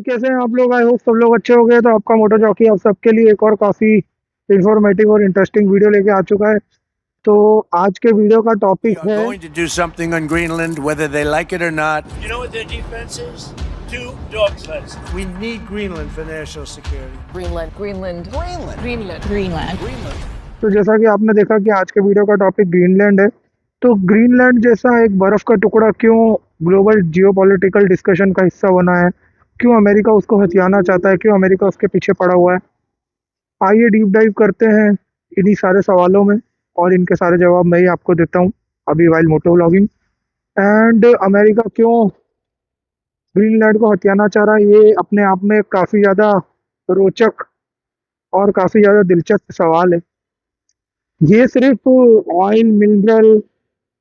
कैसे हैं आप लोग? आई होप सब लोग अच्छे हो गए। तो आपका मोटो जॉकी आप सबके लिए एक और काफ़ी इंफॉर्मेटिव और इंटरेस्टिंग वीडियो लेके आ चुका है। तो आज के वीडियो का We टॉपिक are है going to do something on Greenland, whether they like it or not. You know what their defense is? Two dog sleds. We need Greenland for national security. Greenland, Greenland, Greenland. Greenland, Greenland. Greenland. तो जैसा कि आपने देखा कि आज के video का topic Greenland है। तो ग्रीनलैंड जैसा एक बर्फ़ का टुकड़ा क्यों ग्लोबल जियोपॉलिटिकल डिस्कशन का हिस्सा बना है, क्यों अमेरिका उसको हथियाना चाहता है, क्यों अमेरिका उसके पीछे पड़ा हुआ है। आइए डीप डाइव करते हैं इन्हीं सारे सवालों में, और इनके सारे जवाब मैं ही आपको देता हूँ अभी while moto vlogging. And America क्यों ग्रीनलैंड को हथियाना चाह रहा है, ये अपने आप में काफ़ी ज़्यादा रोचक और काफ़ी ज़्यादा दिलचस्प सवाल है। ये सिर्फ ऑयल, मिनरल,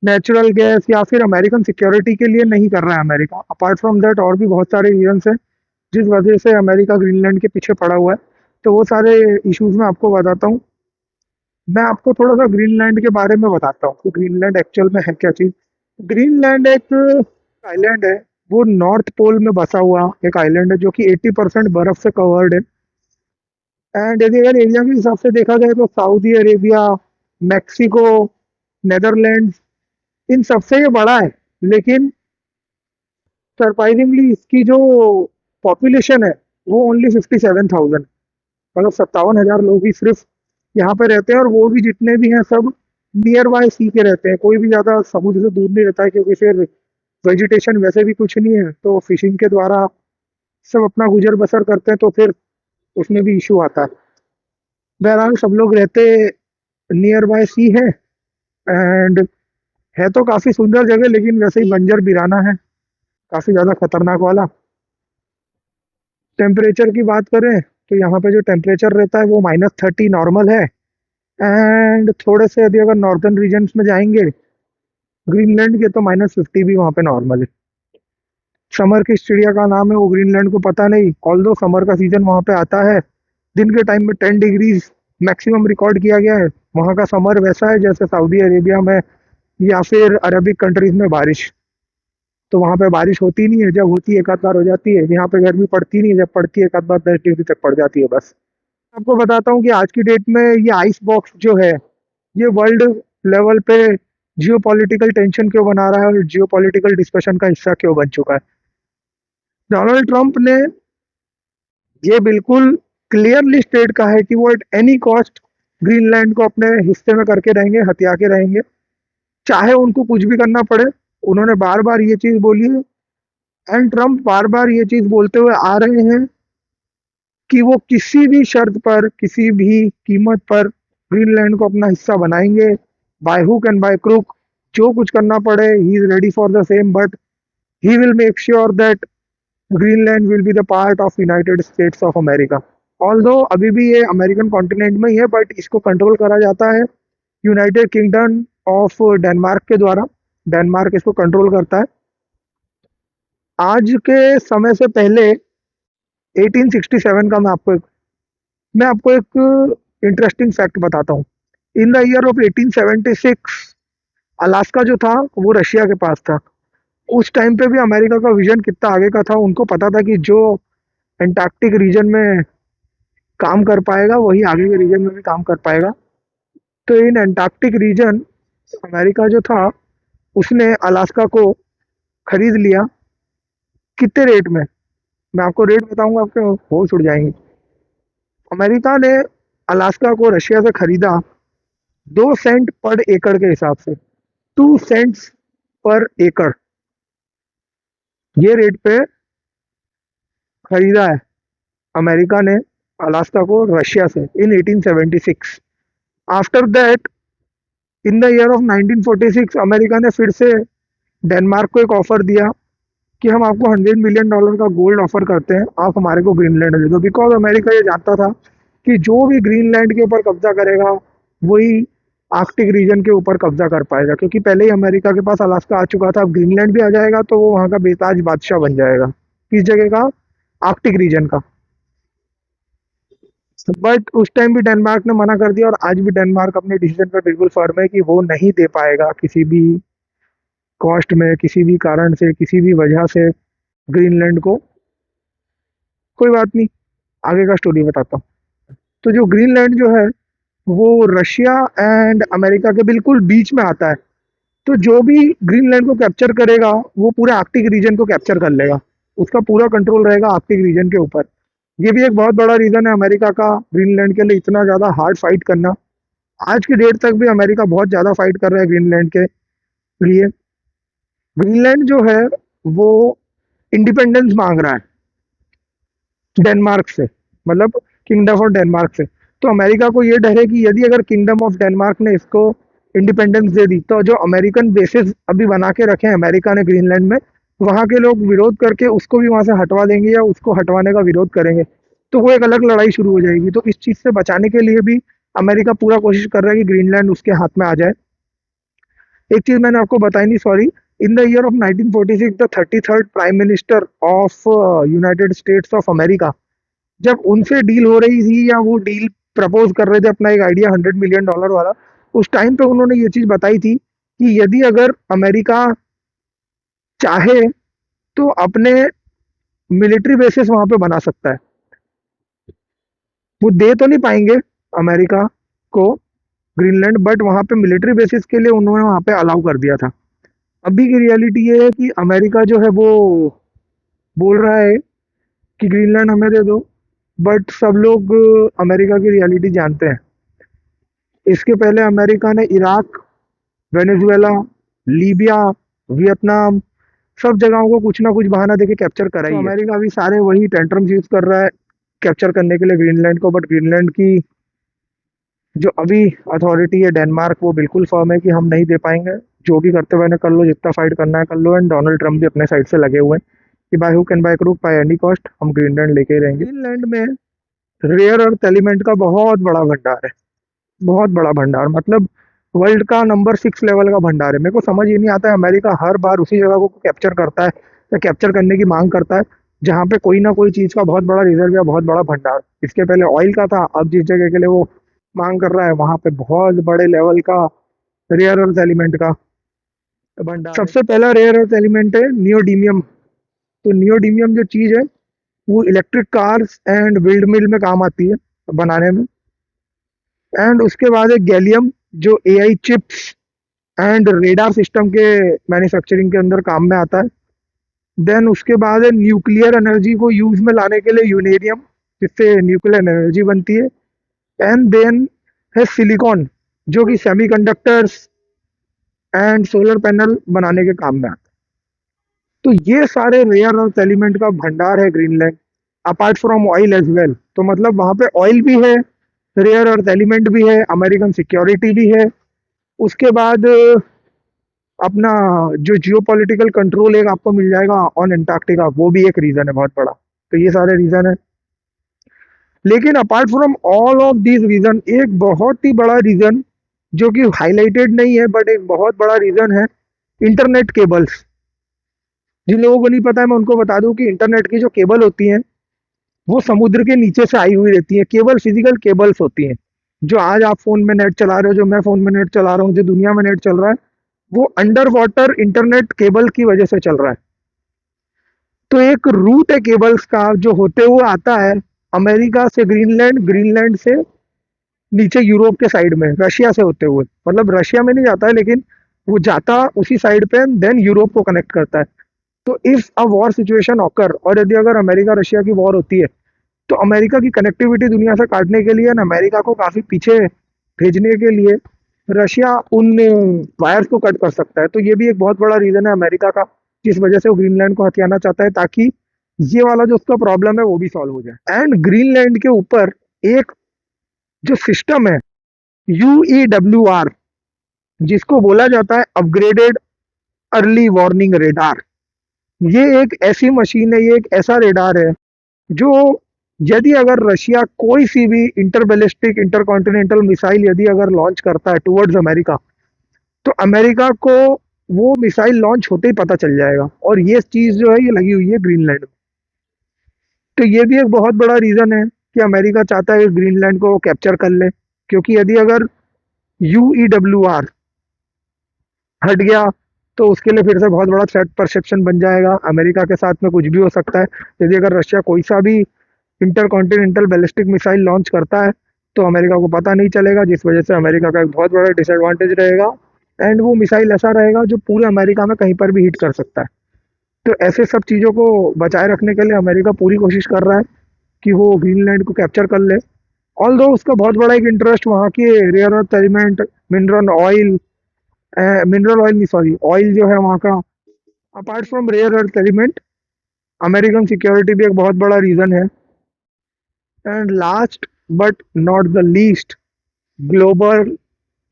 नेचुरल गैस या फिर अमेरिकन सिक्योरिटी के लिए नहीं कर रहा है अमेरिका। अपार्ट फ्रॉम दैट और भी बहुत सारे रीजंस हैं जिस वजह से अमेरिका ग्रीनलैंड के पीछे पड़ा हुआ है। तो वो सारे इश्यूज मैं आपको बताता हूँ। मैं आपको थोड़ा सा ग्रीनलैंड के बारे में बताता हूँ कि ग्रीनलैंड एक्चुअल में है क्या चीज़। ग्रीनलैंड एक आइलैंड है, वो नॉर्थ पोल में बसा हुआ एक आइलैंड है जो कि 80% बर्फ से कवर्ड है। एंड यदि अगर एरिया के हिसाब से देखा जाए तो सऊदी अरेबिया, मैक्सिको, नेदरलैंड्स, इन सबसे ये बड़ा है। लेकिन सरप्राइजिंगली इसकी जो पॉपुलेशन है वो ओनली 57,000, मतलब 57,000 लोग ही सिर्फ यहाँ पे रहते हैं। और वो भी जितने भी हैं सब नियर बाय सी के रहते हैं, कोई भी ज़्यादा समुद्र से दूर नहीं रहता है, क्योंकि फिर वेजिटेशन वैसे भी कुछ नहीं है, तो फिशिंग के द्वारा सब अपना गुजर बसर करते हैं, तो फिर उसमें भी इशू आता है। बहरहाल सब लोग रहते नियर बाय सी है। एंड है तो काफ़ी सुंदर जगह, लेकिन वैसे ही बंजर बिराना है, काफ़ी ज़्यादा खतरनाक वाला। टेम्परेचर की बात करें तो यहाँ पे जो टेम्परेचर रहता है वो -30 नॉर्मल है। एंड थोड़े से यदि अगर नॉर्दर्न रीजन्स में जाएंगे ग्रीनलैंड के, तो -50 भी वहाँ पे नॉर्मल है। समर किस चिड़िया का नाम है वो ग्रीनलैंड को पता नहीं, ऑल्दो समर का सीजन वहाँ पे आता है। दिन के टाइम में 10 डिग्रीज मैक्सिमम रिकॉर्ड किया गया है। वहाँ का समर वैसा है जैसे सऊदी अरेबिया में या फिर अरबिक कंट्रीज में बारिश। तो वहाँ पे बारिश होती नहीं है, जब होती है एक आध बार हो जाती है। यहाँ पे गर्मी पड़ती नहीं है, जब पड़ती है एक आध बार 10 डिग्री तक पड़ जाती है बस। आपको बताता हूँ कि आज की डेट में ये आइस बॉक्स जो है ये वर्ल्ड लेवल पे जियोपॉलिटिकल टेंशन क्यों बना रहा है और जियोपॉलिटिकल डिस्कशन का हिस्सा क्यों बन चुका है। डोनाल्ड ट्रंप ने ये बिल्कुल क्लियरली स्टेट कहा है कि वो एट एनी कॉस्ट ग्रीनलैंड को अपने हिस्से में करके रहेंगे, हथिया के रहेंगे, चाहे उनको कुछ भी करना पड़े। उन्होंने बार बार ये चीज़ बोली है। एंड ट्रंप बार बार ये चीज़ बोलते हुए आ रहे हैं कि वो किसी भी शर्त पर, किसी भी कीमत पर ग्रीनलैंड को अपना हिस्सा बनाएंगे, by hook and by crook. जो कुछ करना पड़े, he is ready for the same, but he will make sure that Greenland will be the part of United states of America. Although अभी भी ये अमेरिकन कॉन्टिनेंट में ही है, बट इसको कंट्रोल करा जाता है यूनाइटेड किंगडम ऑफ डेनमार्क के द्वारा। डेनमार्क इसको कंट्रोल करता है। आज के समय से पहले 1867 का मैं आपको एक इंटरेस्टिंग फैक्ट बताता हूँ। In the year of 1876 Alaska जो था वो रशिया के पास था। उस टाइम पे भी अमेरिका का विजन कितना आगे का था। उनको पता था कि जो एंटार्क्टिक रीजन में काम कर पाएगा वही आगे के रीजन में भी काम कर पाएगा। तो इन एंटार्क्टिक रीजन अमेरिका जो था उसने अलास्का को खरीद लिया। कितने रेट में, मैं आपको रेट बताऊंगा, आपके होश उड़ जाएंगे। अमेरिका ने अलास्का को रशिया से खरीदा 2 सेंट पर एकड़ के हिसाब से, 2 सेंट्स पर एकड़, ये रेट पे खरीदा है अमेरिका ने अलास्का को रशिया से इन 1876। After that in the year of 1946 America ने फिर से डेनमार्क को एक ऑफर दिया कि हम आपको $100 मिलियन का गोल्ड ऑफर करते हैं, आप हमारे को ग्रीनलैंड दे दो। बिकॉज अमेरिका ये जानता था कि जो भी ग्रीनलैंड के ऊपर कब्जा करेगा वही आर्कटिक रीजन के ऊपर कब्जा कर पाएगा, क्योंकि पहले ही अमेरिका के पास अलास्का आ चुका था। अब ग्रीनलैंड भी आ जाएगा तो वो वहाँ का बेताज बादशाह बन जाएगा। किस जगह का? आर्कटिक रीजन का। बट उस टाइम भी डेनमार्क ने मना कर दिया, और आज भी डेनमार्क अपने डिसीजन पर बिल्कुल फर्म है कि वो नहीं दे पाएगा किसी भी कॉस्ट में, किसी भी कारण से, किसी भी वजह से ग्रीनलैंड को कोई बात नहीं, आगे का स्टोरी बताता हूँ। तो जो ग्रीनलैंड जो है वो रशिया एंड अमेरिका के बिल्कुल बीच में आता है। तो जो भी ग्रीनलैंड को कैप्चर करेगा वो पूरे आर्कटिक रीजन को कैप्चर कर लेगा, उसका पूरा कंट्रोल रहेगा आर्कटिक रीजन के ऊपर। ये भी एक बहुत बड़ा रीजन है अमेरिका का ग्रीनलैंड के लिए इतना ज्यादा हार्ड फाइट करना। आज की डेट तक भी अमेरिका बहुत ज्यादा फाइट कर रहा है ग्रीनलैंड के लिए। ग्रीनलैंड जो है वो इंडिपेंडेंस मांग रहा है डेनमार्क से, मतलब किंगडम ऑफ डेनमार्क से। तो अमेरिका को ये डर है कि यदि अगर किंगडम ऑफ डेनमार्क ने इसको इंडिपेंडेंस दे दी तो जो अमेरिकन बेसिस अभी बना के रखे हैं अमेरिका ने ग्रीनलैंड में, वहां के लोग विरोध करके उसको भी वहां से हटवा देंगे या उसको हटवाने का विरोध करेंगे। तो वो एक अलग लड़ाई शुरू हो जाएगी। तो इस चीज से बचाने के लिए भी अमेरिका पूरा कोशिश कर रहा है कि ग्रीनलैंड उसके हाथ में आ जाए। एक चीज मैंने आपको बताई नहीं, sorry. In the year of 1946 the 33rd prime minister of United states of America, जब उनसे डील हो रही थी या वो डील प्रपोज कर रहे थे अपना एक आइडिया $100 मिलियन वाला, उस टाइम पे उन्होंने ये चीज बताई थी कि यदि अगर अमेरिका चाहे तो अपने मिलिट्री बेसिस वहां पे बना सकता है। वो दे तो नहीं पाएंगे अमेरिका को ग्रीनलैंड, बट वहां पे मिलिट्री बेसिस के लिए उन्होंने वहां पे अलाउ कर दिया था। अभी की रियलिटी ये है कि अमेरिका जो है वो बोल रहा है कि ग्रीनलैंड हमें दे दो, बट सब लोग अमेरिका की रियलिटी जानते हैं। इसके पहले अमेरिका ने इराक, वेनेजुएला, लीबिया, वियतनाम, सब जगहों को कुछ ना कुछ बहाना देके कैप्चर करा ही है। अमेरिका भी सारे वही टेंट्रम्स यूज कर रहा है कैप्चर करने के लिए ग्रीनलैंड को, बट ग्रीनलैंड की जो अभी अथॉरिटी है डेनमार्क, वो बिल्कुल फर्म है कि हम नहीं दे पाएंगे, जो भी करते हुए ना कर लो, जितना फाइट करना है कर लो। एंड डोनाल्ड ट्रम्प भी अपने साइड से लगे हुए हैं कि by hook and by crook by any cost हम ग्रीनलैंड लेके ही रहेंगे। ग्रीनलैंड में रेयर अर्थ एलिमेंट का बहुत बड़ा भंडार है, बहुत बड़ा भंडार, मतलब वर्ल्ड का नंबर 6 लेवल का भंडार है। मेरे को समझ ही नहीं आता है अमेरिका हर बार उसी जगह को कैप्चर करता है या कैप्चर करने की मांग करता है जहाँ पे कोई ना कोई चीज का बहुत बड़ा रिजर्व या बहुत बड़ा भंडार। इसके पहले ऑयल का था, अब जिस जगह के लिए वो मांग कर रहा है वहां पे बहुत बड़े लेवल का रेयर अर्थ एलिमेंट का भंडार है। सबसे पहला रेयर अर्थ एलिमेंट है नियोडीमियम। तो नियोडीमियम जो चीज है वो electric cars and wind mill में काम आती है बनाने में। एंड उसके बाद है गैलियम, जो AI chips and radar system के मैन्युफैक्चरिंग के अंदर काम में आता है। देन उसके बाद है न्यूक्लियर एनर्जी को यूज में लाने के लिए यूरेनियम, जिससे न्यूक्लियर एनर्जी बनती है। एंड देन है सिलिकॉन, जो कि सेमीकंडक्टर्स एंड सोलर पैनल बनाने के काम में आता है। तो ये सारे रेयर अर्थ एलिमेंट का भंडार है Greenland, apart from oil as well. तो मतलब वहां पे ऑयल भी है, रेयर अर्थ एलिमेंट भी है, अमेरिकन सिक्योरिटी भी है। उसके बाद अपना जो जियो पॉलिटिकल कंट्रोल एक आपको मिल जाएगा ऑन एंटार्क्टिका, वो भी एक रीजन है बहुत बड़ा। तो ये सारे रीजन है। लेकिन apart from all of these reason, एक बहुत ही बड़ा रीजन जो कि हाईलाइटेड नहीं है बट एक बहुत बड़ा रीजन है इंटरनेट केबल्स। जिन लोगों को नहीं पता है मैं उनको बता दूं कि इंटरनेट की जो केबल होती हैं वो समुद्र के नीचे से आई हुई रहती है। केवल फिजिकल केबल्स होती हैं। जो आज आप फोन में नेट चला रहे हो, जो मैं फोन में नेट चला रहा हूँ, जो दुनिया में नेट चल रहा है, वो अंडर वाटर इंटरनेट केबल की वजह से चल रहा है। तो एक रूट है केबल्स का जो होते हुए आता है अमेरिका से ग्रीनलैंड, ग्रीनलैंड से नीचे यूरोप के साइड में रशिया से होते हुए, मतलब रशिया में नहीं जाता है लेकिन वो जाता उसी साइड पे, देन यूरोप को कनेक्ट करता है। तो if a war situation occur, और यदि अगर अमेरिका रशिया की वॉर होती है तो अमेरिका की कनेक्टिविटी दुनिया से काटने के लिए, अमेरिका को काफी पीछे भेजने के लिए रशिया उन वायर्स को कट कर सकता है। तो ये भी एक बहुत बड़ा रीजन है अमेरिका का, जिस वजह से वो ग्रीनलैंड को हथियाना चाहता है, ताकि ये वाला जो उसका प्रॉब्लम है वो भी सॉल्व हो जाए। एंड ग्रीनलैंड के ऊपर एक जो सिस्टम है UEWR, जिसको बोला जाता है अपग्रेडेड अर्ली वार्निंग रेडार। ये एक ऐसी मशीन है, ये एक ऐसा रेडार है जो यदि अगर रशिया कोई सी भी इंटरबैलिस्टिक इंटरकॉन्टिनेंटल मिसाइल यदि अगर लॉन्च करता है टुवर्ड्स अमेरिका, तो अमेरिका को वो मिसाइल लॉन्च होते ही पता चल जाएगा। और ये चीज जो है ये लगी हुई है ग्रीनलैंड में। तो ये भी एक बहुत बड़ा रीजन है कि अमेरिका चाहता है ग्रीनलैंड को कैप्चर कर ले, क्योंकि यदि अगर UEWR हट गया तो उसके लिए फिर से बहुत बड़ा थ्रेट परसेप्शन बन जाएगा। अमेरिका के साथ में कुछ भी हो सकता है। यदि अगर रशिया कोई सा भी इंटरकॉन्टिनेंटल बैलिस्टिक मिसाइल लॉन्च करता है तो अमेरिका को पता नहीं चलेगा, जिस वजह से अमेरिका का एक बहुत बड़ा डिसएडवांटेज रहेगा। एंड वो मिसाइल ऐसा रहेगा जो पूरे अमेरिका में कहीं पर भी हिट कर सकता है। तो ऐसे सब चीज़ों को बचाए रखने के लिए अमेरिका पूरी कोशिश कर रहा है कि वो ग्रीनलैंड को कैप्चर कर ले। ऑल्दो उसका बहुत बड़ा एक इंटरेस्ट वहाँ के rare earth element, mineral oil नहीं, सॉरी, ऑयल जो है वहाँ का, apart from rare earth element, American security भी एक बहुत बड़ा रीज़न है। And last but not the least, global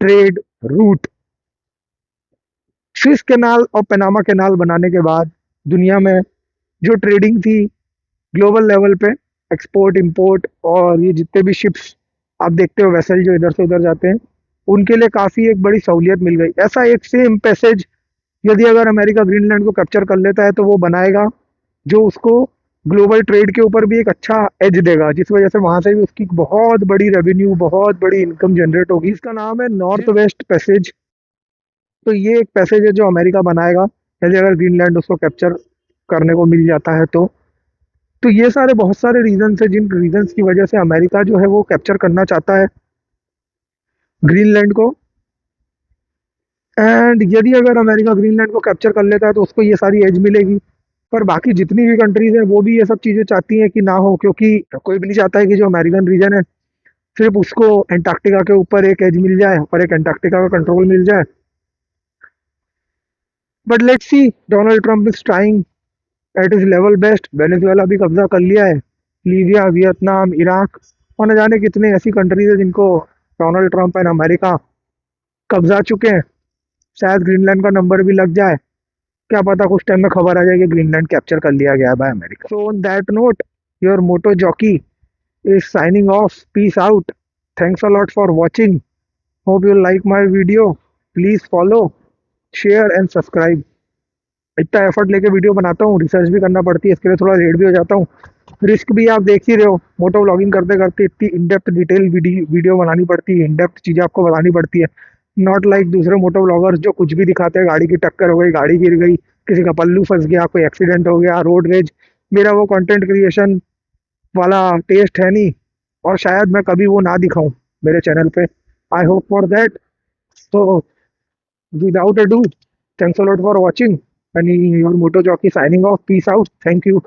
trade route. Swiss canal और पनामा कैनाल बनाने के बाद दुनिया में जो ट्रेडिंग थी ग्लोबल लेवल पे, एक्सपोर्ट इंपोर्ट, और ये जितने भी शिप्स आप देखते हो, वेसल जो इधर से उधर जाते हैं, उनके लिए काफ़ी एक बड़ी सहूलियत मिल गई। ऐसा एक सेम पैसेज यदि अगर अमेरिका ग्रीनलैंड को कैप्चर कर लेता है तो वो बनाएगा जो उसको ग्लोबल ट्रेड के ऊपर भी एक अच्छा एज देगा, जिस वजह से वहां से भी उसकी बहुत बड़ी रेवेन्यू, बहुत बड़ी इनकम जनरेट होगी। इसका नाम है नॉर्थ वेस्ट पैसेज। तो ये एक पैसेज है जो अमेरिका बनाएगा यदि अगर ग्रीनलैंड उसको कैप्चर करने को मिल जाता है तो ये सारे बहुत सारे रीजंस है जिन रीजंस की वजह से अमेरिका जो है वो कैप्चर करना चाहता है ग्रीनलैंड को। एंड यदि अगर अमेरिका ग्रीनलैंड को कैप्चर कर लेता है तो उसको ये सारी एज मिलेगी। पर बाकी जितनी भी कंट्रीज हैं वो भी ये सब चीज़ें चाहती हैं कि ना हो, क्योंकि कोई भी नहीं चाहता है कि जो अमेरिकन रीजन है सिर्फ उसको एंटार्क्टिका के ऊपर एक एज मिल जाए और एक एंटार्क्टिका का कंट्रोल मिल जाए। But let's see, Donald Trump is trying at his level best. Venezuela भी कब्जा कर लिया है, लीबिया, वियतनाम, इराक, और न जाने कितने ऐसी कंट्रीज है जिनको डोनाल्ड ट्रंप एंड अमेरिका कब्जा चुके हैं। शायद ग्रीनलैंड का नंबर भी लग जाए, क्या पता कुछ टाइम में खबर आ जाए कि ग्रीनलैंड कैप्चर कर लिया गया है by America. So on that note, your moto jockey is signing off. Peace out. Thanks a lot for watching. Hope you like my video. Please follow, share and subscribe. इतना effort लेके video बनाता हूँ, research भी करना पड़ती है, इसके लिए थोड़ा लेट भी हो जाता हूँ। रिस्क भी आप देख ही रहे हो, मोटो व्लॉगिंग करते करते इतनी इनडेप्थ डिटेल वीडियो बनानी पड़ती है, इनडेप्थ चीज़ें आपको बतानी पड़ती है। नॉट लाइक दूसरे मोटो व्लॉगर्स जो कुछ भी दिखाते हैं, गाड़ी की टक्कर हो गई, गाड़ी गिर गई, किसी का पल्लू फंस गया, कोई एक्सीडेंट हो गया, रोड रेज। मेरा वो कंटेंट क्रिएशन वाला टेस्ट है नहीं, और शायद मैं कभी वो ना दिखाऊं मेरे चैनल पे। I hope for that. So without ado, thanks a lot for watching. And your Moto Jockey signing off. Peace out. Thank you.